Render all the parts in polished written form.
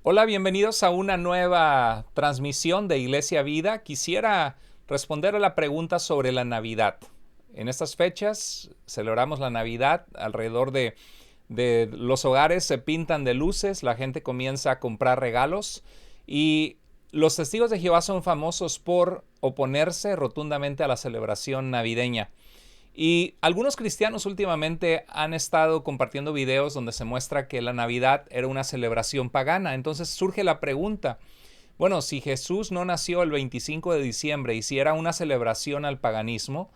Hola, bienvenidos a una nueva transmisión de Iglesia Vida. Quisiera responder a la pregunta sobre la Navidad. En estas fechas celebramos la Navidad alrededor de los hogares se pintan de luces, la gente comienza a comprar regalos y los testigos de Jehová son famosos por oponerse rotundamente a la celebración navideña. Y algunos cristianos últimamente han estado compartiendo videos donde se muestra que la Navidad era una celebración pagana. Entonces surge la pregunta, bueno, si Jesús no nació el 25 de diciembre y si era una celebración al paganismo,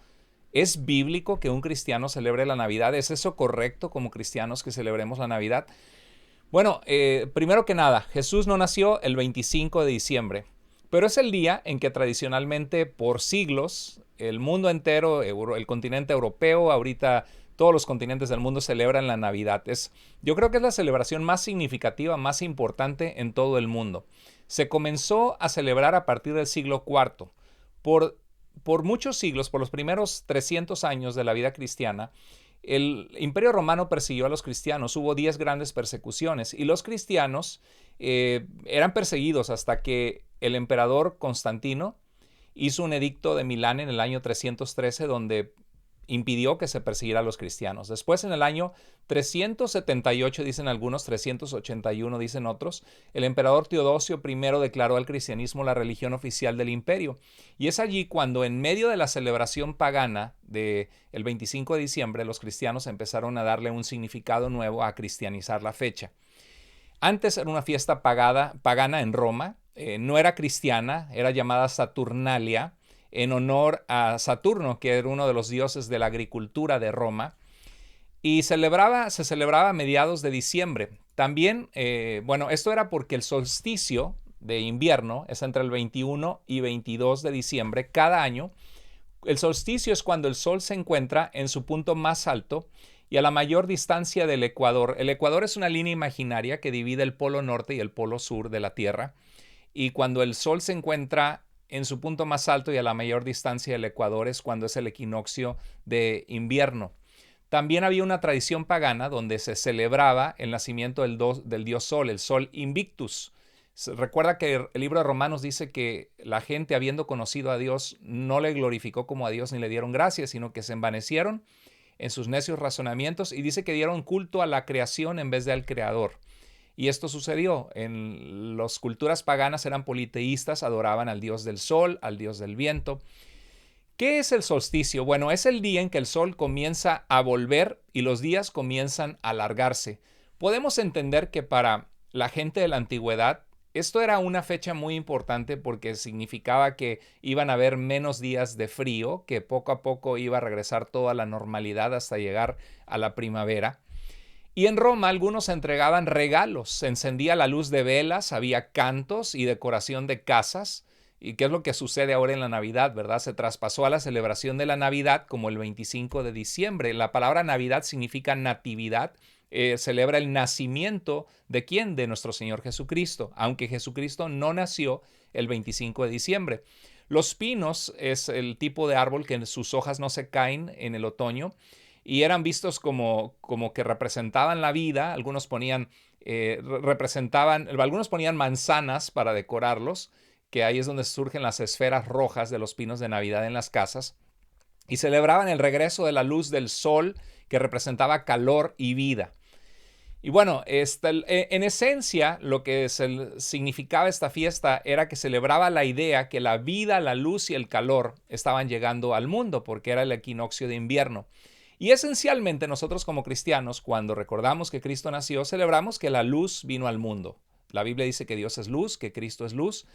¿es bíblico que un cristiano celebre la Navidad? ¿Es eso correcto como cristianos que celebremos la Navidad? Bueno, primero que nada, Jesús no nació el 25 de diciembre, pero es el día en que tradicionalmente por siglos el mundo entero, el continente europeo, ahorita todos los continentes del mundo celebran la Navidad. Yo creo que es la celebración más significativa, más importante en todo el mundo. Se comenzó a celebrar a partir del siglo IV. Por, por muchos siglos, por los primeros 300 años de la vida cristiana, el Imperio Romano persiguió a los cristianos, hubo 10 grandes persecuciones y los cristianos eran perseguidos hasta que el emperador Constantino hizo un edicto de Milán en el año 313 donde impidió que se persiguiera a los cristianos. Después, en el año 378, dicen algunos, 381 dicen otros, el emperador Teodosio I declaró al cristianismo la religión oficial del imperio. Y es allí cuando, en medio de la celebración pagana del 25 de diciembre, los cristianos empezaron a darle un significado nuevo, a cristianizar la fecha. Antes era una fiesta pagana en Roma, no era cristiana, era llamada Saturnalia, en honor a Saturno, que era uno de los dioses de la agricultura de Roma, y se celebraba a mediados de diciembre. También, bueno, esto era porque el solsticio de invierno es entre el 21 y 22 de diciembre cada año. El solsticio es cuando el sol se encuentra en su punto más alto y a la mayor distancia del ecuador. El ecuador es una línea imaginaria que divide el polo norte y el polo sur de la Tierra. Y cuando el sol se encuentra en su punto más alto y a la mayor distancia del ecuador es cuando es el equinoccio de invierno. También había una tradición pagana donde se celebraba el nacimiento del dios Sol, el Sol Invictus. Recuerda que el libro de Romanos dice que la gente, habiendo conocido a Dios, no le glorificó como a Dios ni le dieron gracias, sino que se envanecieron en sus necios razonamientos y dice que dieron culto a la creación en vez de al Creador. Y esto sucedió. En las culturas paganas eran politeístas, adoraban al dios del sol, al dios del viento. ¿Qué es el solsticio? Bueno, es el día en que el sol comienza a volver y los días comienzan a alargarse. Podemos entender que para la gente de la antigüedad esto era una fecha muy importante porque significaba que iban a haber menos días de frío, que poco a poco iba a regresar toda la normalidad hasta llegar a la primavera. Y en Roma algunos entregaban regalos, se encendía la luz de velas, había cantos y decoración de casas. ¿Y qué es lo que sucede ahora en la Navidad, verdad? Se traspasó a la celebración de la Navidad como el 25 de diciembre. La palabra Navidad significa natividad. Celebra el nacimiento de quién? De nuestro Señor Jesucristo, aunque Jesucristo no nació el 25 de diciembre. Los pinos es el tipo de árbol que sus hojas no se caen en el otoño y eran vistos como que representaban la vida. Algunos ponían manzanas para decorarlos, que ahí es donde surgen las esferas rojas de los pinos de Navidad en las casas, y celebraban el regreso de la luz del sol, que representaba calor y vida. Y bueno, en esencia, lo que significaba esta fiesta era que celebraba la idea que la vida, la luz y el calor estaban llegando al mundo, porque era el equinoccio de invierno. Y esencialmente nosotros como cristianos, cuando recordamos que Cristo nació, celebramos que la luz vino al mundo. La Biblia dice que Dios es luz, que Cristo es luz.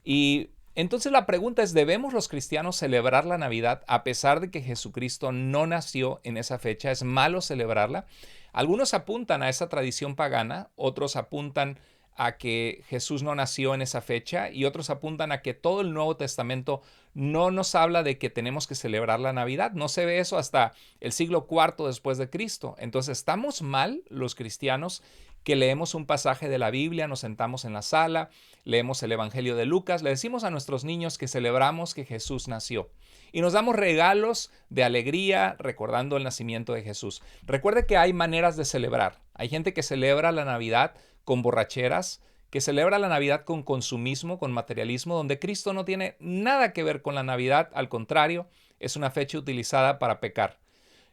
Y entonces la pregunta es, ¿debemos los cristianos celebrar la Navidad a pesar de que Jesucristo no nació en esa fecha? ¿Es malo celebrarla? Algunos apuntan a esa tradición pagana, otros apuntan a que Jesús no nació en esa fecha y otros apuntan a que todo el Nuevo Testamento no nos habla de que tenemos que celebrar la Navidad. No se ve eso hasta el siglo IV después de Cristo. Entonces, ¿estamos mal los cristianos que leemos un pasaje de la Biblia, nos sentamos en la sala, leemos el Evangelio de Lucas, le decimos a nuestros niños que celebramos que Jesús nació y nos damos regalos de alegría recordando el nacimiento de Jesús? Recuerde que hay maneras de celebrar. Hay gente que celebra la Navidad con borracheras, que celebra la Navidad con consumismo, con materialismo, donde Cristo no tiene nada que ver con la Navidad, al contrario, es una fecha utilizada para pecar.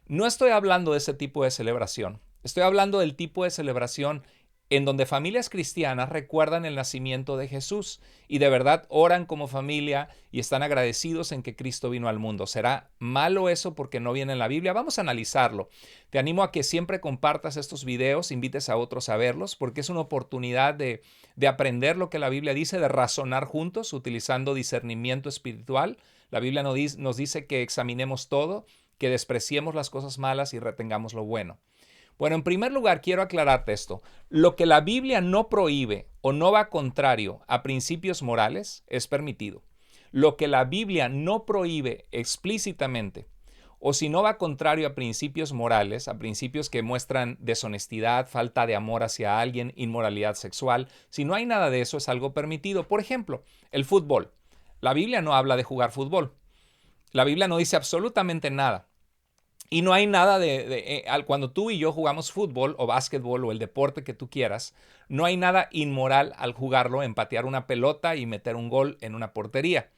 No estoy hablando de ese tipo de celebración, estoy hablando del tipo de celebración en donde familias cristianas recuerdan el nacimiento de Jesús y de verdad oran como familia y están agradecidos en que Cristo vino al mundo. ¿Será malo eso porque no viene en la Biblia? Vamos a analizarlo. Te animo a que siempre compartas estos videos, invites a otros a verlos, porque es una oportunidad de aprender lo que la Biblia dice, de razonar juntos utilizando discernimiento espiritual. La Biblia nos dice que examinemos todo, que despreciemos las cosas malas y retengamos lo bueno. Bueno, en primer lugar, quiero aclararte esto. Lo que la Biblia no prohíbe o no va contrario a principios morales es permitido. Lo que la Biblia no prohíbe explícitamente o si no va contrario a principios morales, a principios que muestran deshonestidad, falta de amor hacia alguien, inmoralidad sexual, si no hay nada de eso es algo permitido. Por ejemplo, el fútbol. La Biblia no habla de jugar fútbol. La Biblia no dice absolutamente nada. Y no hay nada cuando tú y yo jugamos fútbol o básquetbol o el deporte que tú quieras, no hay nada inmoral al jugarlo, en patear una pelota y meter un gol en una portería.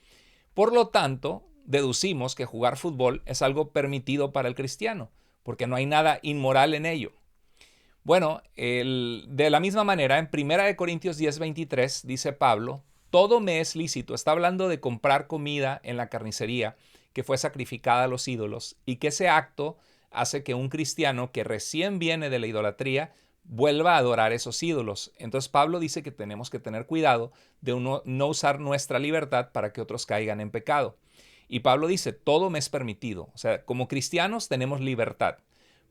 Por lo tanto, deducimos que jugar fútbol es algo permitido para el cristiano, porque no hay nada inmoral en ello. Bueno, de la misma manera, en 1 Corintios 10:23 dice Pablo, todo me es lícito. Está hablando de comprar comida en la carnicería que fue sacrificada a los ídolos y que ese acto hace que un cristiano que recién viene de la idolatría vuelva a adorar esos ídolos. Entonces Pablo dice que tenemos que tener cuidado de no usar nuestra libertad para que otros caigan en pecado. Y Pablo dice, todo me es permitido. O sea, como cristianos tenemos libertad.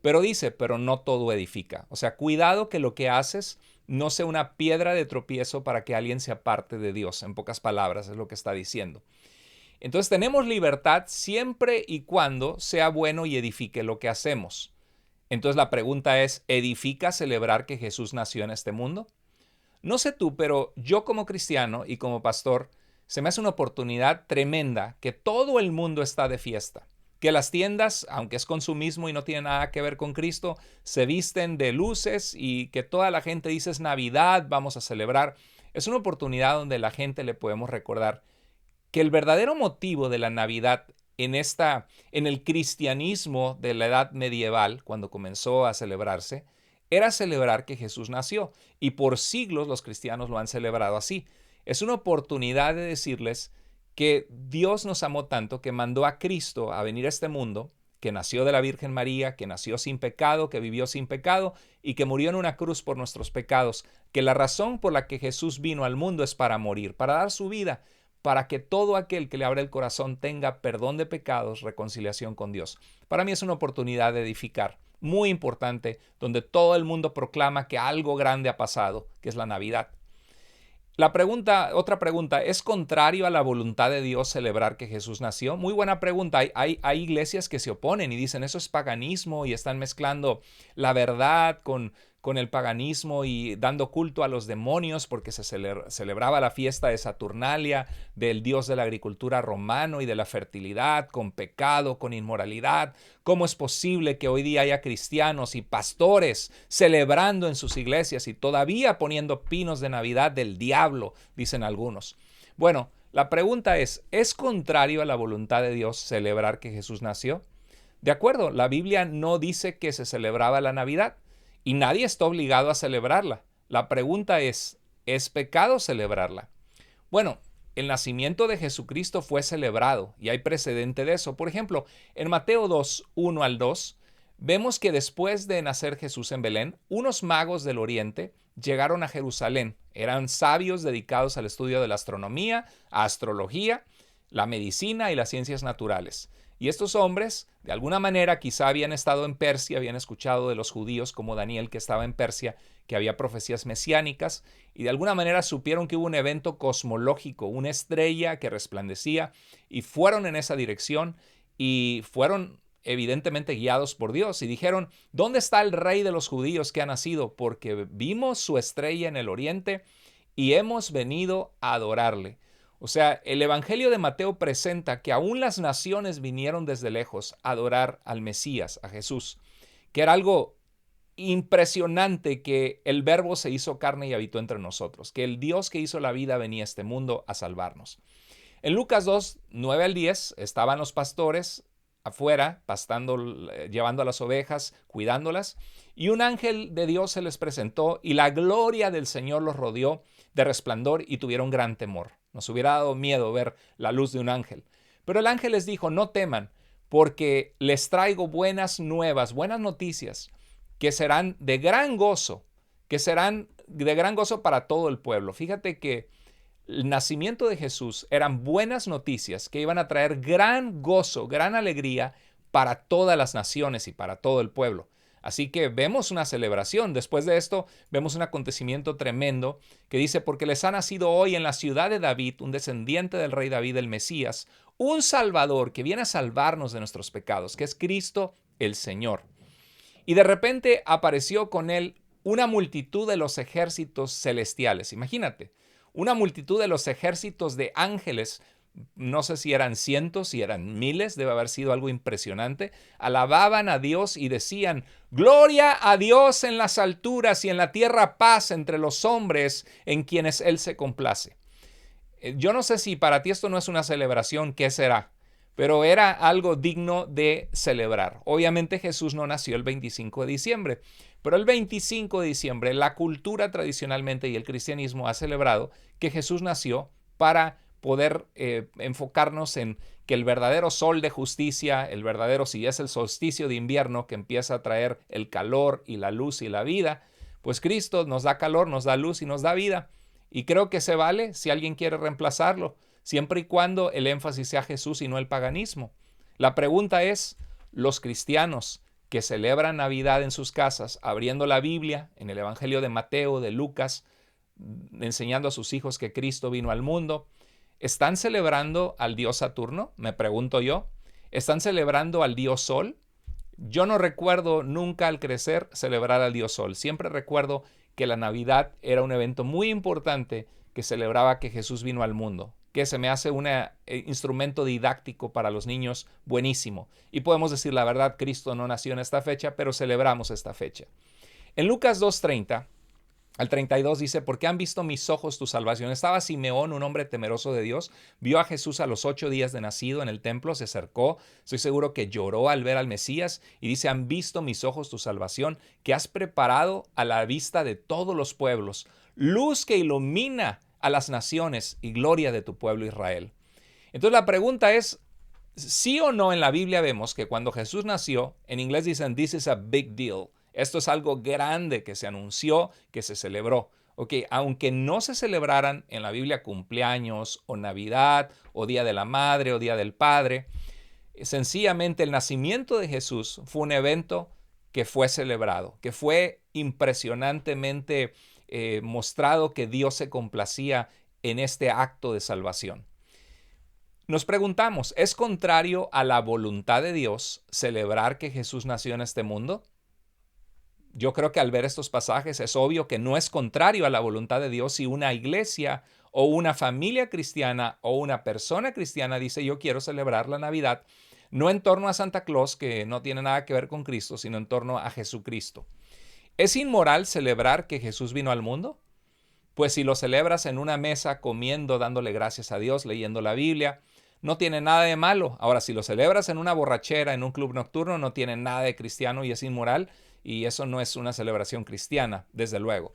Pero dice, pero no todo edifica. O sea, cuidado que lo que haces no sea una piedra de tropiezo para que alguien se aparte de Dios. En pocas palabras es lo que está diciendo. Entonces tenemos libertad siempre y cuando sea bueno y edifique lo que hacemos. Entonces la pregunta es, ¿edifica celebrar que Jesús nació en este mundo? No sé tú, pero yo como cristiano y como pastor, se me hace una oportunidad tremenda que todo el mundo está de fiesta. Que las tiendas, aunque es consumismo y no tiene nada que ver con Cristo, se visten de luces y que toda la gente dice es Navidad, vamos a celebrar. Es una oportunidad donde la gente le podemos recordar que el verdadero motivo de la Navidad en el cristianismo de la edad medieval, cuando comenzó a celebrarse, era celebrar que Jesús nació. Y por siglos los cristianos lo han celebrado así. Es una oportunidad de decirles que Dios nos amó tanto que mandó a Cristo a venir a este mundo, que nació de la Virgen María, que nació sin pecado, que vivió sin pecado y que murió en una cruz por nuestros pecados, que la razón por la que Jesús vino al mundo es para morir, para dar su vida, para que todo aquel que le abre el corazón tenga perdón de pecados, reconciliación con Dios. Para mí es una oportunidad de edificar, muy importante, donde todo el mundo proclama que algo grande ha pasado, que es la Navidad. Otra pregunta, ¿es contrario a la voluntad de Dios celebrar que Jesús nació? Muy buena pregunta. Hay iglesias que se oponen y dicen eso es paganismo y están mezclando la verdad con el paganismo y dando culto a los demonios porque se celebraba la fiesta de Saturnalia, del dios de la agricultura romano y de la fertilidad, con pecado, con inmoralidad. ¿Cómo es posible que hoy día haya cristianos y pastores celebrando en sus iglesias y todavía poniendo pinos de Navidad del diablo? Dicen algunos. Bueno, la pregunta ¿es contrario a la voluntad de Dios celebrar que Jesús nació? De acuerdo, la Biblia no dice que se celebraba la Navidad. Y nadie está obligado a celebrarla. La pregunta ¿es pecado celebrarla? Bueno, el nacimiento de Jesucristo fue celebrado y hay precedente de eso. Por ejemplo, en Mateo 2, 1 al 2, vemos que después de nacer Jesús en Belén, unos magos del oriente llegaron a Jerusalén. Eran sabios dedicados al estudio de la astronomía, astrología, la medicina y las ciencias naturales. Y estos hombres, de alguna manera, quizá habían estado en Persia, habían escuchado de los judíos como Daniel, que estaba en Persia, que había profecías mesiánicas, y de alguna manera supieron que hubo un evento cosmológico, una estrella que resplandecía, y fueron en esa dirección, y fueron evidentemente guiados por Dios, y dijeron, ¿dónde está el rey de los judíos que ha nacido? Porque vimos su estrella en el oriente, y hemos venido a adorarle. O sea, el Evangelio de Mateo presenta que aún las naciones vinieron desde lejos a adorar al Mesías, a Jesús, que era algo impresionante que el Verbo se hizo carne y habitó entre nosotros, que el Dios que hizo la vida venía a este mundo a salvarnos. En Lucas 2, 9 al 10, estaban los pastores afuera, pastando, llevando a las ovejas, cuidándolas, y un ángel de Dios se les presentó y la gloria del Señor los rodeó de resplandor y tuvieron gran temor. Nos hubiera dado miedo ver la luz de un ángel. Pero el ángel les dijo, no teman, porque les traigo buenas nuevas, buenas noticias, que serán de gran gozo, para todo el pueblo. Fíjate que el nacimiento de Jesús eran buenas noticias que iban a traer gran gozo, gran alegría para todas las naciones y para todo el pueblo. Así que vemos una celebración. Después de esto, vemos un acontecimiento tremendo que dice, porque les ha nacido hoy en la ciudad de David, un descendiente del rey David, el Mesías, un Salvador que viene a salvarnos de nuestros pecados, que es Cristo el Señor. Y de repente apareció con él una multitud de los ejércitos celestiales. Imagínate, una multitud de los ejércitos de ángeles, no sé si eran cientos, si eran miles, debe haber sido algo impresionante, alababan a Dios y decían, gloria a Dios en las alturas y en la tierra paz entre los hombres en quienes Él se complace. Yo no sé si para ti esto no es una celebración, ¿qué será? Pero era algo digno de celebrar. Obviamente Jesús no nació el 25 de diciembre, pero el 25 de diciembre la cultura tradicionalmente y el cristianismo ha celebrado que Jesús nació para poder enfocarnos en que el verdadero sol de justicia, el verdadero, si es el solsticio de invierno que empieza a traer el calor y la luz y la vida, pues Cristo nos da calor, nos da luz y nos da vida. Y creo que se vale si alguien quiere reemplazarlo, siempre y cuando el énfasis sea Jesús y no el paganismo. La pregunta es, los cristianos que celebran Navidad en sus casas, abriendo la Biblia en el Evangelio de Mateo, de Lucas, enseñando a sus hijos que Cristo vino al mundo, ¿están celebrando al dios Saturno? Me pregunto yo. ¿Están celebrando al dios Sol? Yo no recuerdo nunca al crecer celebrar al dios Sol. Siempre recuerdo que la Navidad era un evento muy importante que celebraba que Jesús vino al mundo, que se me hace un instrumento didáctico para los niños buenísimo. Y podemos decir la verdad, Cristo no nació en esta fecha, pero celebramos esta fecha. En Lucas 2:30 al 32 dice, porque han visto mis ojos tu salvación. Estaba Simeón, un hombre temeroso de Dios, vio a Jesús a los 8 días de nacido en el templo, se acercó, estoy seguro que lloró al ver al Mesías y dice, han visto mis ojos tu salvación, que has preparado a la vista de todos los pueblos, luz que ilumina a las naciones y gloria de tu pueblo Israel. Entonces la pregunta es, ¿sí o no en la Biblia vemos que cuando Jesús nació, en inglés dicen, this is a big deal? Esto es algo grande que se anunció, que se celebró. Aunque no se celebraran en la Biblia cumpleaños o Navidad o Día de la Madre o Día del Padre, sencillamente el nacimiento de Jesús fue un evento que fue celebrado, que fue impresionantemente mostrado que Dios se complacía en este acto de salvación. Nos preguntamos, ¿es contrario a la voluntad de Dios celebrar que Jesús nació en este mundo? Yo creo que al ver estos pasajes es obvio que no es contrario a la voluntad de Dios si una iglesia o una familia cristiana o una persona cristiana dice yo quiero celebrar la Navidad, no en torno a Santa Claus, que no tiene nada que ver con Cristo, sino en torno a Jesucristo. ¿Es inmoral celebrar que Jesús vino al mundo? Pues si lo celebras en una mesa comiendo, dándole gracias a Dios, leyendo la Biblia, no tiene nada de malo. Ahora, si lo celebras en una borrachera, en un club nocturno, no tiene nada de cristiano y es inmoral. Y eso no es una celebración cristiana, desde luego.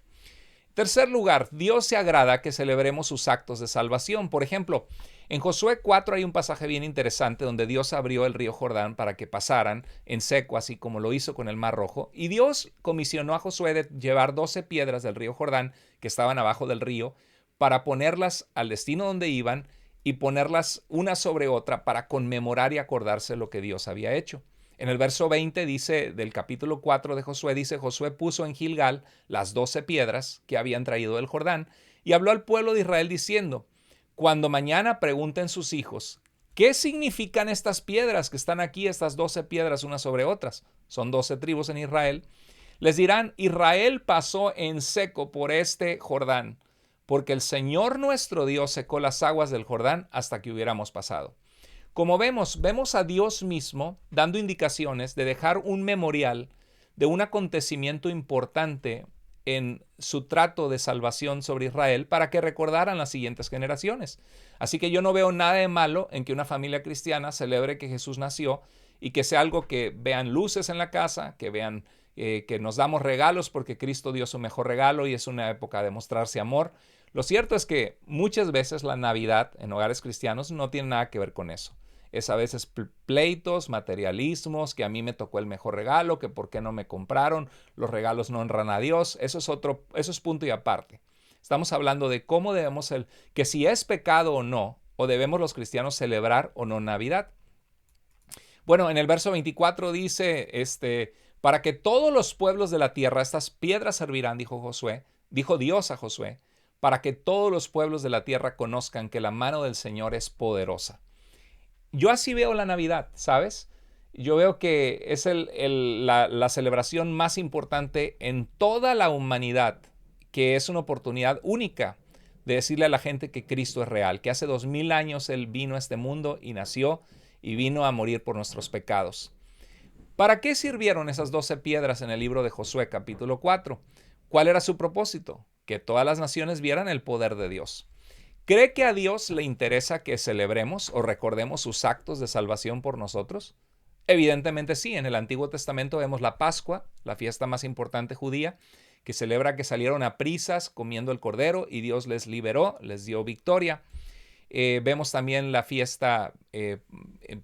Tercer lugar, Dios se agrada que celebremos sus actos de salvación. Por ejemplo, en Josué 4 hay un pasaje bien interesante donde Dios abrió el río Jordán para que pasaran en seco, así como lo hizo con el Mar Rojo. Y Dios comisionó a Josué de llevar 12 piedras del río Jordán que estaban abajo del río para ponerlas al destino donde iban y ponerlas una sobre otra para conmemorar y acordarse lo que Dios había hecho. En el verso 20 dice, del capítulo 4 de Josué, dice, Josué puso en Gilgal las 12 piedras que habían traído del Jordán y habló al pueblo de Israel diciendo, cuando mañana pregunten sus hijos, ¿qué significan estas piedras que están aquí, estas 12 piedras unas sobre otras? Son 12 tribus en Israel. Les dirán, Israel pasó en seco por este Jordán, porque el Señor nuestro Dios secó las aguas del Jordán hasta que hubiéramos pasado. Como vemos a Dios mismo dando indicaciones de dejar un memorial de un acontecimiento importante en su trato de salvación sobre Israel para que recordaran las siguientes generaciones. Así que yo no veo nada de malo en que una familia cristiana celebre que Jesús nació y que sea algo que vean luces en la casa, que vean que nos damos regalos porque Cristo dio su mejor regalo y es una época de mostrarse amor. Lo cierto es que muchas veces la Navidad en hogares cristianos no tiene nada que ver con eso. Es a veces pleitos, materialismos, que a mí me tocó el mejor regalo, que por qué no me compraron, los regalos no honran a Dios. Eso es punto y aparte. Estamos hablando de cómo debemos, que si es pecado o no, o debemos los cristianos celebrar o no Navidad. Bueno, en el verso 24 dice, para que todos los pueblos de la tierra, estas piedras servirán, dijo Dios a Josué, para que todos los pueblos de la tierra conozcan que la mano del Señor es poderosa. Yo así veo la Navidad, ¿sabes? Yo veo que es la celebración más importante en toda la humanidad, que es una oportunidad única de decirle a la gente que Cristo es real, que hace 2000 años Él vino a este mundo y nació y vino a morir por nuestros pecados. ¿Para qué sirvieron esas 12 piedras en el libro de Josué capítulo 4? ¿Cuál era su propósito? Que todas las naciones vieran el poder de Dios. ¿Cree que a Dios le interesa que celebremos o recordemos sus actos de salvación por nosotros? Evidentemente sí. En el Antiguo Testamento vemos la Pascua, la fiesta más importante judía, que celebra que salieron a prisas comiendo el cordero y Dios les liberó, les dio victoria. Vemos también la fiesta,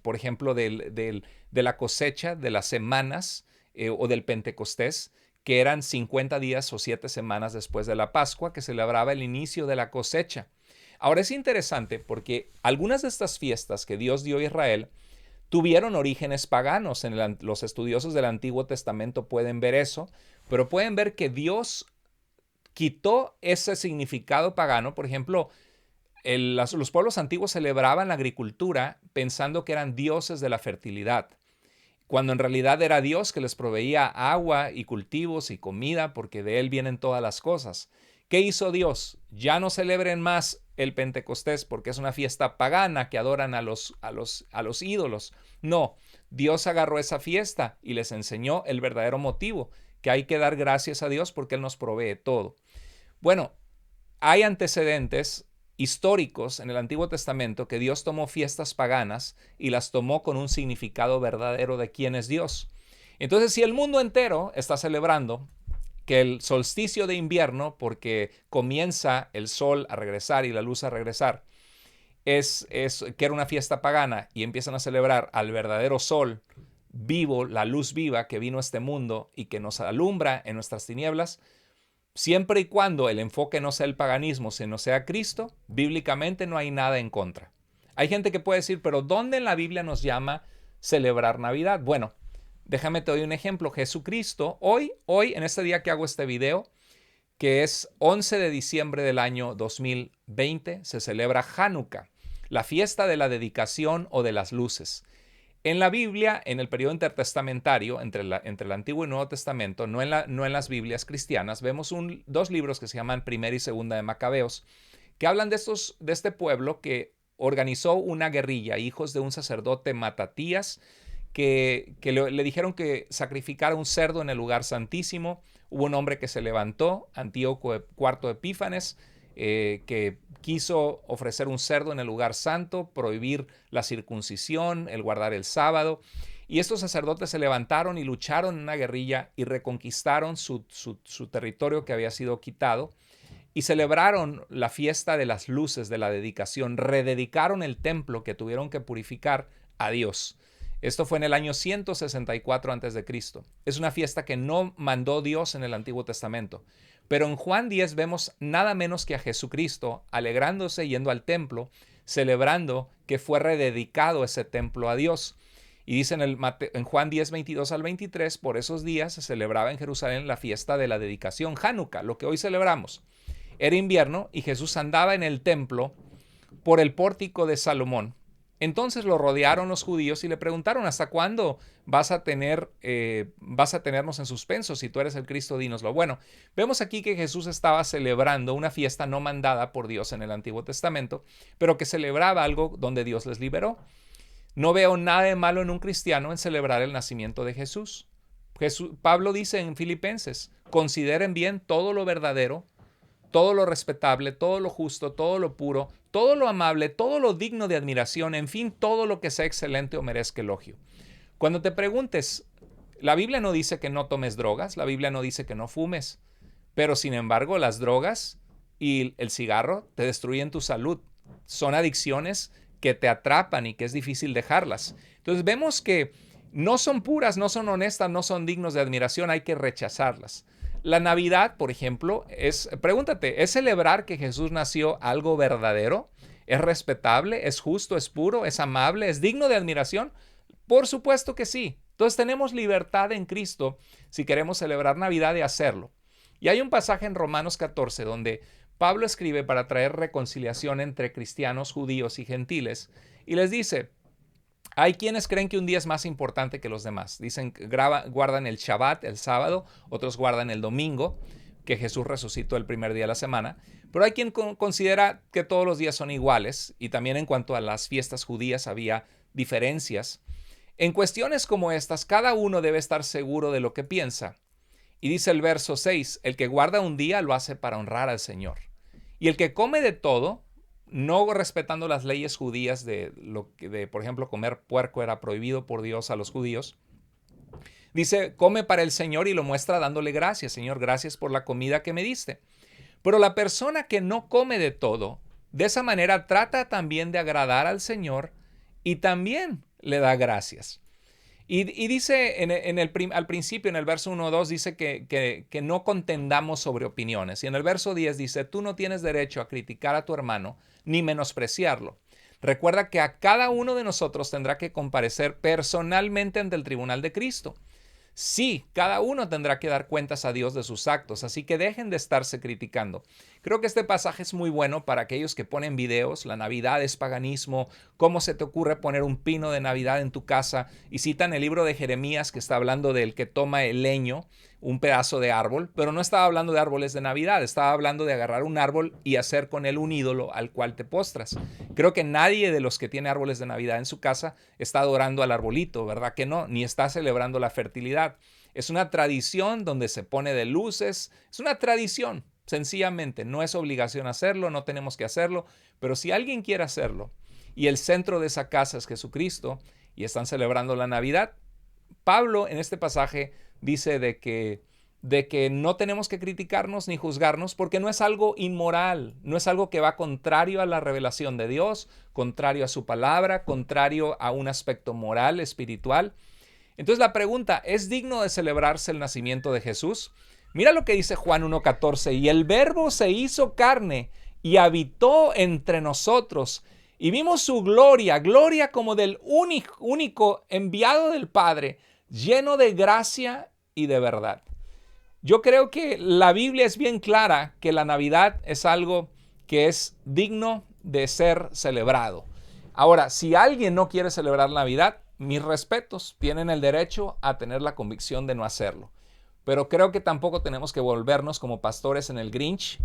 por ejemplo, de la cosecha, de las semanas o del Pentecostés, que eran 50 días o 7 semanas después de la Pascua, que celebraba el inicio de la cosecha. Ahora es interesante porque algunas de estas fiestas que Dios dio a Israel tuvieron orígenes paganos. Los estudiosos del Antiguo Testamento pueden ver eso, pero pueden ver que Dios quitó ese significado pagano. Por ejemplo, los pueblos antiguos celebraban la agricultura pensando que eran dioses de la fertilidad, cuando en realidad era Dios que les proveía agua y cultivos y comida, porque de Él vienen todas las cosas. ¿Qué hizo Dios? Ya no celebren más el Pentecostés porque es una fiesta pagana que adoran a los ídolos. No, Dios agarró esa fiesta y les enseñó el verdadero motivo, que hay que dar gracias a Dios porque Él nos provee todo. Bueno, hay antecedentes históricos en el Antiguo Testamento que Dios tomó fiestas paganas y las tomó con un significado verdadero de quién es Dios. Entonces, si el mundo entero está celebrando que el solsticio de invierno, porque comienza el sol a regresar y la luz a regresar, que era una fiesta pagana, y empiezan a celebrar al verdadero sol vivo, la luz viva que vino a este mundo y que nos alumbra en nuestras tinieblas, siempre y cuando el enfoque no sea el paganismo, sino sea Cristo, bíblicamente no hay nada en contra. Hay gente que puede decir, pero ¿dónde en la Biblia nos llama celebrar Navidad? Bueno, déjame te doy un ejemplo. Jesucristo, hoy, en este día que hago este video, que es 11 de diciembre del año 2020, se celebra Hanukkah, la fiesta de la dedicación o de las luces. En la Biblia, en el periodo intertestamentario, entre el Antiguo y Nuevo Testamento, no en las Biblias cristianas, vemos dos libros que se llaman Primera y Segunda de Macabeos, que hablan de este pueblo que organizó una guerrilla, hijos de un sacerdote Matatías, que le dijeron que sacrificara un cerdo en el lugar santísimo. Hubo un hombre que se levantó, Antíoco IV Epífanes, que quiso ofrecer un cerdo en el lugar santo, prohibir la circuncisión, el guardar el sábado. Y estos sacerdotes se levantaron y lucharon en una guerrilla y reconquistaron su territorio que había sido quitado. Y celebraron la fiesta de las luces, de la dedicación. Rededicaron el templo que tuvieron que purificar a Dios. Esto fue en el año 164 a.C. Es una fiesta que no mandó Dios en el Antiguo Testamento. Pero en Juan 10 vemos nada menos que a Jesucristo alegrándose, yendo al templo, celebrando que fue rededicado ese templo a Dios. Y dice en Juan 10, 22 al 23, por esos días se celebraba en Jerusalén la fiesta de la dedicación, Hanukkah, lo que hoy celebramos. Era invierno y Jesús andaba en el templo por el pórtico de Salomón. Entonces lo rodearon los judíos y le preguntaron, ¿hasta cuándo vas a tenernos en suspenso? Si tú eres el Cristo, dínoslo. Bueno, vemos aquí que Jesús estaba celebrando una fiesta no mandada por Dios en el Antiguo Testamento, pero que celebraba algo donde Dios les liberó. No veo nada de malo en un cristiano en celebrar el nacimiento de Jesús. Pablo dice en Filipenses, consideren bien todo lo verdadero, todo lo respetable, todo lo justo, todo lo puro, todo lo amable, todo lo digno de admiración, en fin, todo lo que sea excelente o merezca elogio. Cuando te preguntes, la Biblia no dice que no tomes drogas, la Biblia no dice que no fumes, pero sin embargo las drogas y el cigarro te destruyen tu salud. Son adicciones que te atrapan y que es difícil dejarlas. Entonces vemos que no son puras, no son honestas, no son dignos de admiración, hay que rechazarlas. La Navidad, por ejemplo, pregúntate, ¿es celebrar que Jesús nació algo verdadero? ¿Es respetable? ¿Es justo? ¿Es puro? ¿Es amable? ¿Es digno de admiración? Por supuesto que sí. Entonces tenemos libertad en Cristo si queremos celebrar Navidad de hacerlo. Y hay un pasaje en Romanos 14 donde Pablo escribe para traer reconciliación entre cristianos, judíos y gentiles. Y les dice, hay quienes creen que un día es más importante que los demás. Dicen, guardan el Shabbat, el sábado, otros guardan el domingo, que Jesús resucitó el primer día de la semana. Pero hay quien considera que todos los días son iguales y también en cuanto a las fiestas judías había diferencias. En cuestiones como estas, cada uno debe estar seguro de lo que piensa. Y dice el verso 6, el que guarda un día lo hace para honrar al Señor. Y el que come de todo, no respetando las leyes judías por ejemplo, comer puerco era prohibido por Dios a los judíos, dice, come para el Señor y lo muestra dándole gracias. Señor, gracias por la comida que me diste. Pero la persona que no come de todo, de esa manera trata también de agradar al Señor y también le da gracias. Y dice al principio, en el verso 1 o 2, dice que no contendamos sobre opiniones. Y en el verso 10 dice, tú no tienes derecho a criticar a tu hermano ni menospreciarlo. Recuerda que a cada uno de nosotros tendrá que comparecer personalmente ante el tribunal de Cristo. Sí, cada uno tendrá que dar cuentas a Dios de sus actos, así que dejen de estarse criticando. Creo que este pasaje es muy bueno para aquellos que ponen videos, la Navidad es paganismo, cómo se te ocurre poner un pino de Navidad en tu casa, y citan el libro de Jeremías que está hablando del que toma el leño, un pedazo de árbol, pero no estaba hablando de árboles de Navidad, estaba hablando de agarrar un árbol y hacer con él un ídolo al cual te postras. Creo que nadie de los que tiene árboles de Navidad en su casa está adorando al arbolito, ¿verdad que no? Ni está celebrando la fertilidad. Es una tradición donde se pone de luces, es una tradición, sencillamente, no es obligación hacerlo, no tenemos que hacerlo, pero si alguien quiere hacerlo y el centro de esa casa es Jesucristo y están celebrando la Navidad, Pablo en este pasaje dice de que no tenemos que criticarnos ni juzgarnos porque no es algo inmoral, no es algo que va contrario a la revelación de Dios, contrario a su palabra, contrario a un aspecto moral, espiritual. Entonces la pregunta, ¿es digno de celebrarse el nacimiento de Jesús? Mira lo que dice Juan 1:14, y el Verbo se hizo carne y habitó entre nosotros y vimos su gloria, gloria como del único enviado del Padre, lleno de gracia y de verdad. Yo creo que la Biblia es bien clara que la Navidad es algo que es digno de ser celebrado. Ahora, si alguien no quiere celebrar Navidad, mis respetos, tienen el derecho a tener la convicción de no hacerlo. Pero creo que tampoco tenemos que volvernos como pastores en el Grinch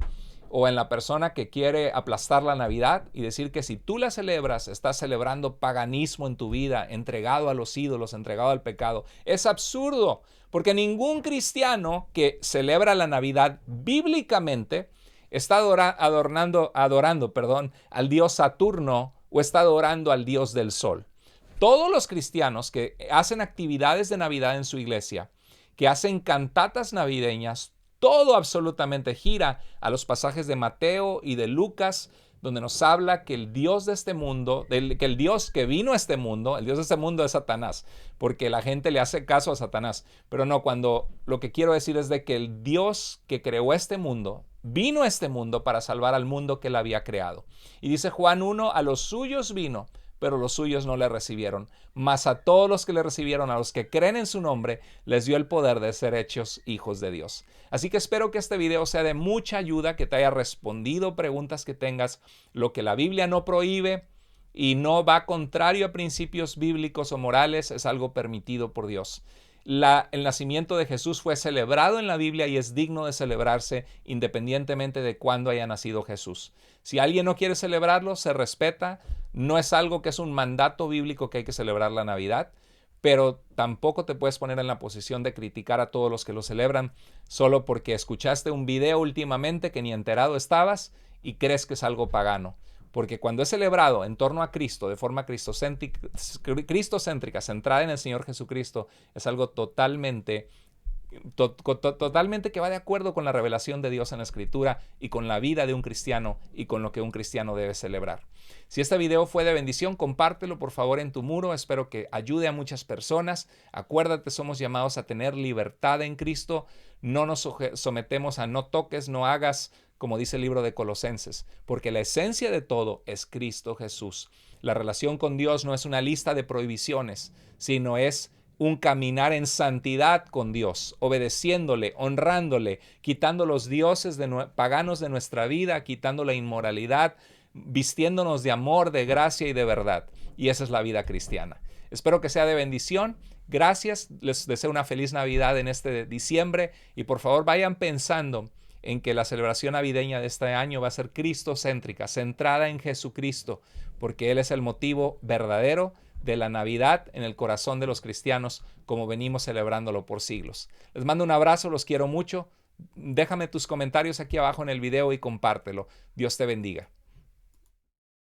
o en la persona que quiere aplastar la Navidad y decir que si tú la celebras, estás celebrando paganismo en tu vida, entregado a los ídolos, entregado al pecado. Es absurdo, porque ningún cristiano que celebra la Navidad bíblicamente está adorando al dios Saturno o está adorando al dios del sol. Todos los cristianos que hacen actividades de Navidad en su iglesia, que hacen cantatas navideñas, todo absolutamente gira a los pasajes de Mateo y de Lucas, donde nos habla que el Dios de este mundo, que el Dios que vino a este mundo, el Dios de este mundo es Satanás, porque la gente le hace caso a Satanás. Pero no, cuando lo que quiero decir es de que el Dios que creó este mundo, vino a este mundo para salvar al mundo que él había creado. Y dice Juan 1, a los suyos vino, pero los suyos no le recibieron. Mas a todos los que le recibieron, a los que creen en su nombre, les dio el poder de ser hechos hijos de Dios. Así que espero que este video sea de mucha ayuda, que te haya respondido preguntas que tengas. Lo que la Biblia no prohíbe y no va contrario a principios bíblicos o morales es algo permitido por Dios. El nacimiento de Jesús fue celebrado en la Biblia y es digno de celebrarse independientemente de cuándo haya nacido Jesús. Si alguien no quiere celebrarlo, se respeta. No es algo que es un mandato bíblico que hay que celebrar la Navidad, pero tampoco te puedes poner en la posición de criticar a todos los que lo celebran solo porque escuchaste un video últimamente que ni enterado estabas y crees que es algo pagano. Porque cuando es celebrado en torno a Cristo, de forma cristocéntrica, centrada en el Señor Jesucristo, es algo totalmente que va de acuerdo con la revelación de Dios en la Escritura y con la vida de un cristiano y con lo que un cristiano debe celebrar. Si este video fue de bendición, compártelo por favor en tu muro. Espero que ayude a muchas personas. Acuérdate, somos llamados a tener libertad en Cristo. No nos sometemos a no toques, no hagas, como dice el libro de Colosenses, porque la esencia de todo es Cristo Jesús. La relación con Dios no es una lista de prohibiciones, sino es un caminar en santidad con Dios, obedeciéndole, honrándole, quitando los dioses paganos de nuestra vida, quitando la inmoralidad, vistiéndonos de amor, de gracia y de verdad. Y esa es la vida cristiana. Espero que sea de bendición. Gracias. Les deseo una feliz Navidad en este diciembre y por favor vayan pensando en que la celebración navideña de este año va a ser cristocéntrica, centrada en Jesucristo, porque Él es el motivo verdadero de la Navidad en el corazón de los cristianos, como venimos celebrándolo por siglos. Les mando un abrazo, los quiero mucho. Déjame tus comentarios aquí abajo en el video y compártelo. Dios te bendiga.